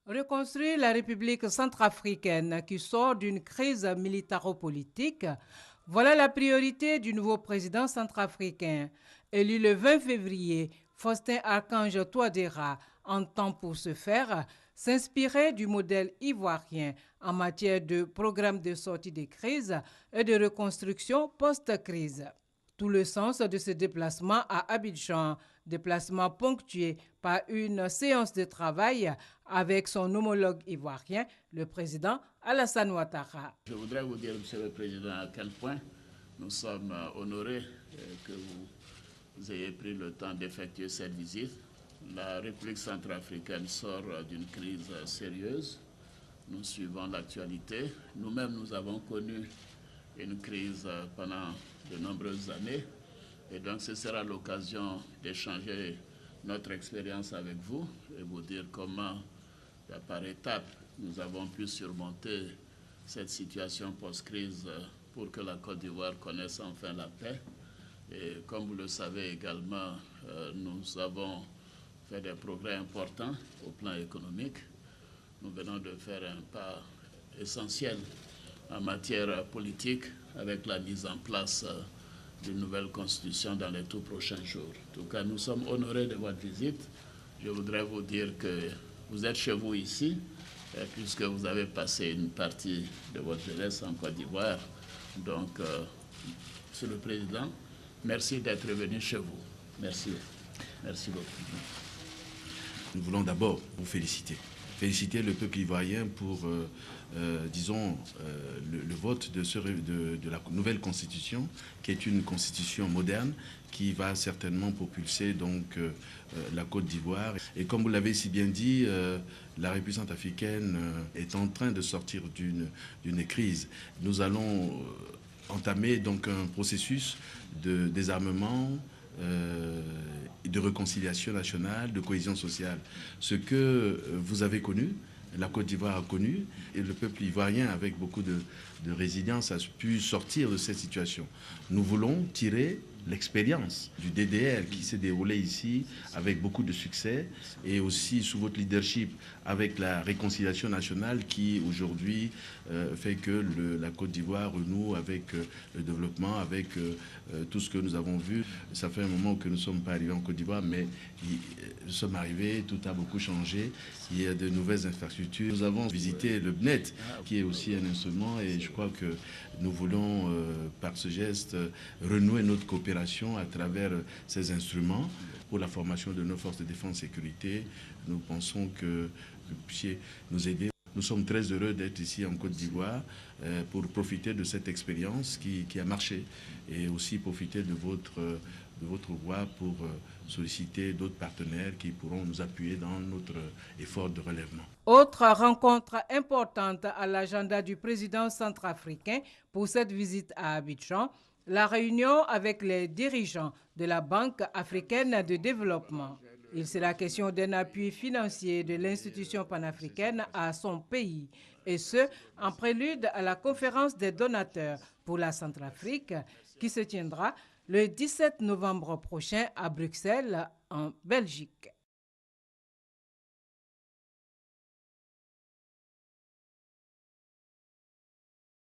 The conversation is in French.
Reconstruire la République centrafricaine qui sort d'une crise militaro-politique, voilà la priorité du nouveau président centrafricain. Élu le 20 février, Faustin Archange Touadéra entend pour ce faire s'inspirer du modèle ivoirien en matière de programme de sortie des crises et de reconstruction post-crise. Tout le sens de ce déplacement à Abidjan, déplacement ponctué par une séance de travail avec son homologue ivoirien, le président Alassane Ouattara. Je voudrais vous dire, Monsieur le Président, à quel point nous sommes honorés que vous ayez pris le temps d'effectuer cette visite. La République centrafricaine sort d'une crise sérieuse. Nous suivons l'actualité. Nous-mêmes, nous avons connu une crise pendant de nombreuses années. Et donc, ce sera l'occasion d'échanger notre expérience avec vous et vous dire comment, par étapes, nous avons pu surmonter cette situation post-crise pour que la Côte d'Ivoire connaisse enfin la paix. Et comme vous le savez également, nous avons fait des progrès importants au plan économique. Nous venons de faire un pas essentiel en matière politique avec la mise en place d'une nouvelle constitution dans les tout prochains jours. En tout cas, nous sommes honorés de votre visite. Je voudrais vous dire que vous êtes chez vous ici, puisque vous avez passé une partie de votre jeunesse en Côte d'Ivoire. Donc, Monsieur le Président, merci d'être venu chez vous. Merci. Merci beaucoup. Nous voulons d'abord vous féliciter. Féliciter le peuple ivoirien pour, le vote de la nouvelle constitution, qui est une constitution moderne, qui va certainement propulser donc la Côte d'Ivoire. Et comme vous l'avez si bien dit, la République centrafricaine est en train de sortir d'une crise. Nous allons entamer donc un processus de désarmement, de réconciliation nationale, de cohésion sociale. Ce que vous avez connu, la Côte d'Ivoire a connu, et le peuple ivoirien, avec beaucoup de résilience, a pu sortir de cette situation. Nous voulons tirer l'expérience du DDR qui s'est déroulé ici avec beaucoup de succès, et aussi sous votre leadership avec la réconciliation nationale qui aujourd'hui fait que la Côte d'Ivoire renoue avec le développement, avec tout ce que nous avons vu. Ça fait un moment que nous ne sommes pas arrivés en Côte d'Ivoire, mais nous sommes arrivés, tout a beaucoup changé. Il y a de nouvelles infrastructures. Nous avons visité le BNET, qui est aussi un instrument, et je crois que nous voulons, par ce geste, renouer notre coopération à travers ces instruments pour la formation de nos forces de défense et sécurité. Nous pensons que vous puissiez nous aider. Nous sommes très heureux d'être ici en Côte d'Ivoire pour profiter de cette expérience qui a marché, et aussi profiter de votre voix pour solliciter d'autres partenaires qui pourront nous appuyer dans notre effort de relèvement. Autre rencontre importante à l'agenda du président centrafricain pour cette visite à Abidjan, la réunion avec les dirigeants de la Banque africaine de développement. Il sera question d'un appui financier de l'institution panafricaine à son pays, et ce, en prélude à la conférence des donateurs pour la Centrafrique qui se tiendra le 17 novembre prochain à Bruxelles, en Belgique.